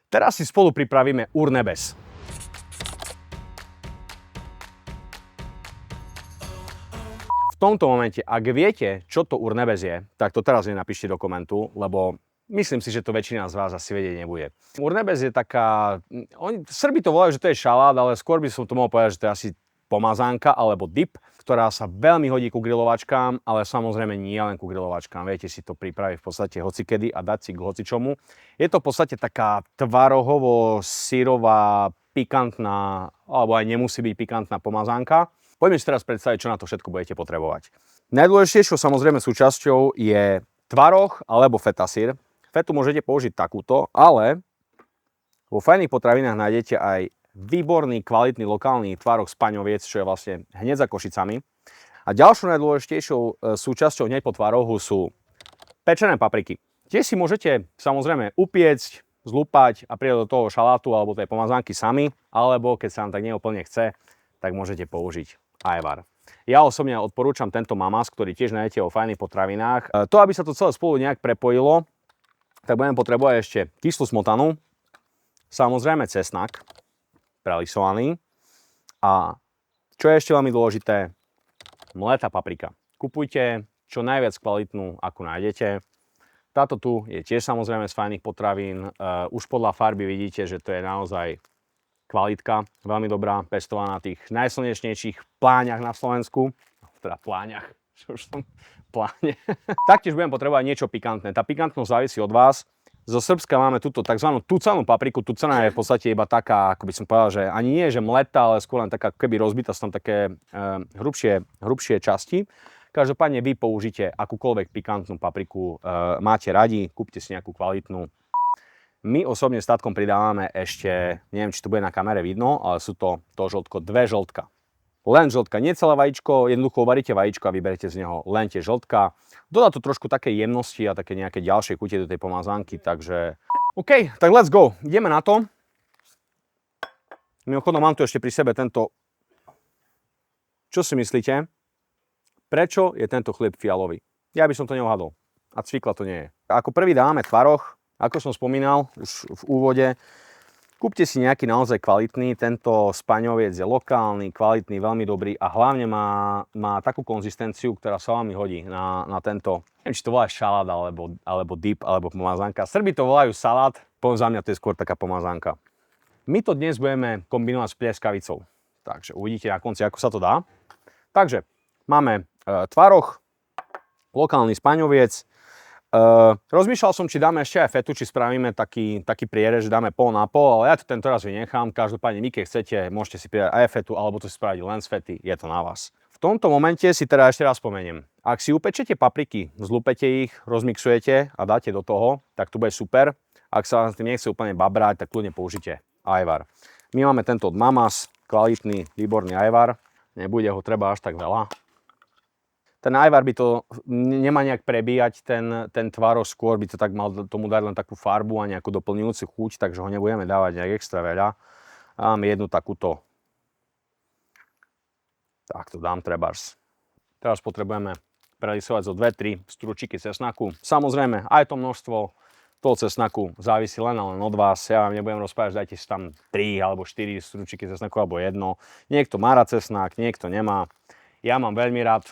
Teraz si spolu pripravíme urnebes. V tomto momente, ak viete, čo to urnebes je, tak to teraz nenapíšte do komentu, lebo myslím si, že to väčšina z vás asi vedieť nebude. Urnebes je taká, Srbi to volajú, že to je šalát, ale skôr by som to mohol povedať, že to je asi pomazánka alebo dip, ktorá sa veľmi hodí ku grilovačkám, ale samozrejme nie len ku grilovačkám. Viete si to pripraviť v podstate hocikedy a dať si k hocičomu. Je to v podstate taká tvarohovo-syrová, pikantná, alebo aj nemusí byť pikantná pomazánka. Poďme si teraz predstaviť, čo na to všetko budete potrebovať. Najdôležitejšou samozrejme súčasťou je tvaroh alebo fetasír. Fetu môžete použiť takúto, ale vo Fajných potravinách nájdete aj výborný, kvalitný, lokálny tvaroh z Paňoviec, čo je vlastne hneď za Košicami. A ďalšou najdôležitejšou súčasťou hneď po tvarohu sú pečené papriky. Tie si môžete samozrejme upiecť, zlúpať a pridať do toho šalátu alebo tej pomazánky sami, alebo keď sa vám tak neúplne chce, tak môžete použiť ajvar. Ja osobne odporúčam tento mamás, ktorý tiež nájdete vo Fajných potravinách. To, aby sa to celé spolu nejak prepojilo, tak budeme potrebovať ešte kyslú smotanu, samozrejme cesnak, prelisovaný a čo je ešte veľmi dôležité, mletá paprika. Kupujte čo najviac kvalitnú, akú nájdete. Táto tu je tiež samozrejme z Fajných potravín. Už podľa farby vidíte, že to je naozaj kvalitka, veľmi dobrá, pestovaná na tých najslnečnejších pláňach na Slovensku. Teda pláňach, čo už som pláne. Taktiež budem potrebovať niečo pikantné. Tá pikantnosť závisí od vás. Zo Srbska máme túto tzv. Tucanú papriku. Tucana je v podstate iba taká, ako by som povedal, že ani nie je že mletá, ale skôr len taká keby rozbitá, sú tam také hrubšie časti. Každopádne vy použite akúkoľvek pikantnú papriku máte radi, kúpte si nejakú kvalitnú. My osobne s tatkom pridávame ešte, neviem, či to bude na kamere vidno, ale sú to žltko, 2 žltka. Len žltka, nie celé vajíčko, jednoducho uvaríte vajíčko a vyberete z neho len tie žltka. Dodá to trošku také jemnosti a také nejaké ďalšie chutie do tej pomazánky, takže OK, tak let's go, ideme na to. Mimochodom mám tu ešte pri sebe tento, čo si myslíte? Prečo je tento chlieb fialový? Ja by som to neuhadol a cvikla to nie je. Ako prvý dáme tvaroh. Ako som spomínal už v úvode, kúpte si nejaký naozaj kvalitný, tento z Paňoviec je lokálny, kvalitný, veľmi dobrý a hlavne má takú konzistenciu, ktorá sa vám hodí na tento, neviem, či to volá šalát alebo dip alebo pomazánka. Srbi to volajú salát, za mňa to je skôr taká pomazánka. My to dnes budeme kombinovať s plieskavicou, takže uvidíte na konci, ako sa to dá. Takže máme tvaroh, lokálny z Paňoviec. Rozmýšľal som, či dáme ešte aj fetu, či spravíme taký prierež, že dáme pol na pol, ale ja to tento raz vynechám. Každopádne vy, keď chcete, môžete si pridať aj fetu, alebo to si spraviť len z fety, je to na vás. V tomto momente si teda ešte raz spomeniem. Ak si upečete papriky, zlúpete ich, rozmixujete a dáte do toho, tak to bude super. Ak sa vám s tým nechce úplne babrať, tak kľudne použite ajvar. My máme tento od Mamás, kvalitný, výborný ajvar. Nebude ho treba až tak veľa. Ten ajvar by to nemá nejak prebíjať, ten tvaroh, skôr by to tak mal tomu dať len takú farbu a nejakú doplňujúcu chuť, takže ho nebudeme dávať nejak extra veľa. A mám jednu takúto. Tak to dám trebárs. Teraz potrebujeme prelisovať zo 2-3 stručiky cesnaku. Samozrejme, aj to množstvo toho cesnaku závisí len a len od vás. Ja vám nebudem rozprávať, že dajte si tam 3 alebo 4 stručiky cesnaku alebo jedno. Niekto má rád cesnak, niekto nemá. Ja mám veľmi rád.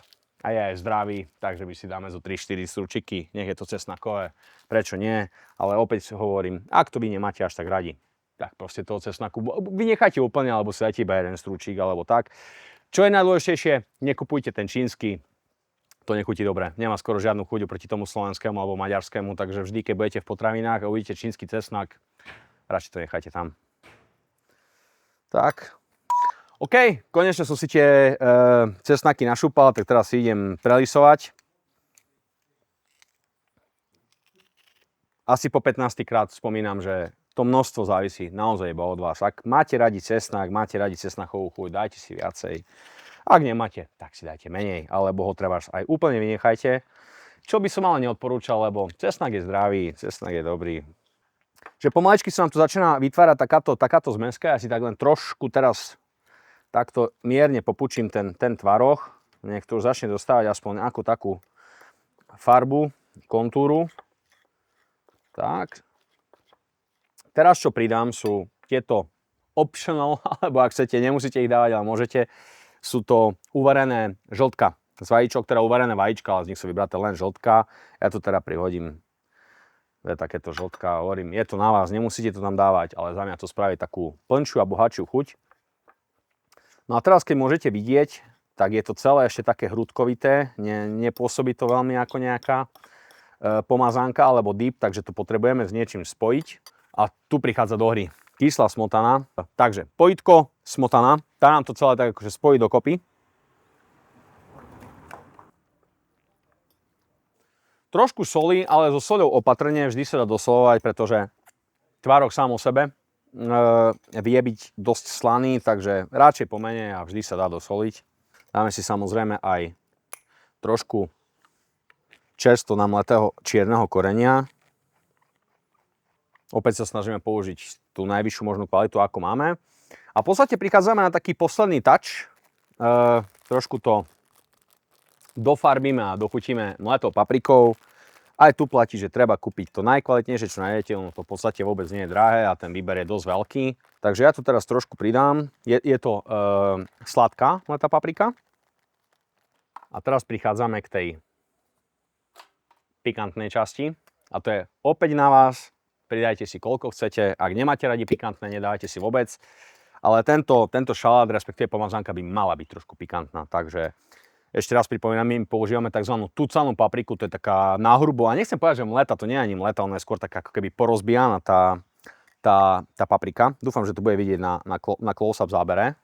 A je aj zdravý, takže my si dáme zo 3-4 stručiky, nech je to cesnakové, prečo nie, ale opäť hovorím, ak to vy nemáte až tak radi, tak proste toho cesnaku vynechajte úplne, alebo si dajte iba jeden stručík, alebo tak. Čo je najdôležitejšie, nekupujte ten čínsky, to nechutí dobre, nemá skoro žiadnu chuť proti tomu slovenskému alebo maďarskému, takže vždy, keď budete v potravinách a uvidíte čínsky cesnak, radšej to nechajte tam. Tak. OK, konečne som si tie cesnaky našúpal, tak teraz si idem prelisovať. Asi po 15. krát spomínam, že to množstvo závisí naozaj iba od vás. Ak máte radi cesnak, máte radi cesnachovú chuť, dajte si viacej. Ak nemáte, tak si dajte menej, alebo ho treba aj úplne vynechajte. Čo by som ale neodporúčal, lebo cesnak je zdravý, cesnak je dobrý. Že pomaličky sa nám tu začína vytvárať takáto zmeska, ja si tak len trošku teraz takto mierne popučím ten tvaroh, nech to už začne dostávať aspoň nejakú takú farbu, kontúru. Tak. Teraz, čo pridám, sú tieto optional, alebo ak chcete, nemusíte ich dávať, ale môžete. Sú to uvarené žltka z vajíčok, teda uvarené vajíčka, ale z nich sú vybraté len žltka. Ja to teda prihodím takéto žltka, hovorím, je to na vás, nemusíte to tam dávať, ale za mňa to spraví takú plnšiu a bohatšiu chuť. No a teraz, keď môžete vidieť, tak je to celé ešte také hrudkovité, nepôsobí to veľmi ako nejaká pomazánka alebo dip, takže to potrebujeme s niečím spojiť. A tu prichádza do hry kyslá smotana. Takže pojitko, smotana, tá nám to celé tak akože spojí dokopy. Trošku soli, ale so soľou opatrne, vždy sa dá dosolovať, pretože tvárok sám o sebe vie byť dosť slaný, takže radšej pomene a vždy sa dá dosoliť. Dáme si samozrejme aj trošku čerstvo namletého čierneho korenia. Opäť sa snažíme použiť tú najvyššiu možnú kvalitu, ako máme. A v podstate prichádzame na taký posledný touch. Trošku to dofarbíme a dochutíme mletou paprikou. Aj tu platí, že treba kúpiť to najkvalitnejšie, čo nájdete. Ono to v podstate vôbec nie je drahé a ten výber je dosť veľký. Takže ja tu teraz trošku pridám. Je to sladká mletá paprika. A teraz prichádzame k tej pikantnej časti. A to je opäť na vás. Pridajte si koľko chcete. Ak nemáte radi pikantné, nedávajte si vôbec. Ale tento šalát, respektíve pomazánka by mala byť trošku pikantná. Takže ešte raz pripomínam, my používame tzv. Tucanú papriku, to je taká náhrubo. A nechcem povedať, že mleta, to nie je ani mleta, ona je skôr taká ako keby porozbijaná tá paprika. Dúfam, že to bude vidieť na close-up zábere.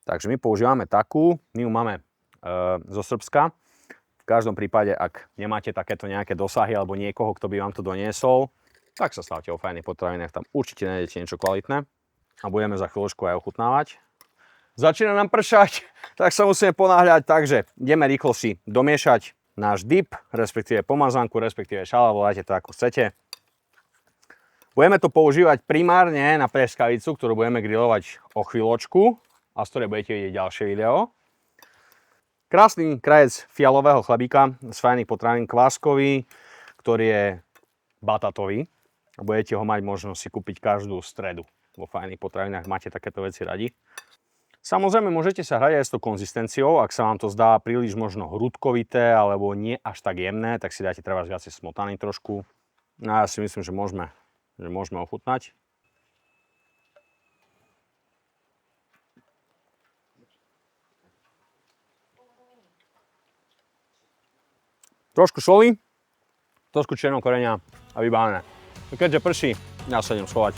Takže my používame takú, my ju máme zo Srbska. V každom prípade, ak nemáte takéto nejaké dosahy alebo niekoho, kto by vám to doniesol, tak sa stavte o Fajných potravinách, tam určite nájdete niečo kvalitné a budeme za chvíľočku aj ochutnávať. Začína nám pršať, tak sa musíme ponáhľať, takže ideme rýchlo si domiešať náš dip, respektíve pomazánku, respektíve šalát, voláte to ako chcete. Budeme to používať primárne na preskavicu, ktorú budeme grilovať o chvíľočku a z ktorej budete vidieť ďalšie video. Krásny krajec fialového chlebíka z Fajných potravín kváskový, ktorý je batatový. A budete ho mať možnosť si kúpiť každú stredu vo Fajných potravinách, máte takéto veci radi. Samozrejme, môžete sa hrať aj s tou konzistenciou, ak sa vám to zdá príliš možno hrudkovité alebo nie až tak jemné, tak si dáte treba viacej smotany trošku. No ja si myslím, že môžeme ochutnať. Trošku soli, trošku čierneho korenia a vybavené. Keďže prší, ja sa idem schovať.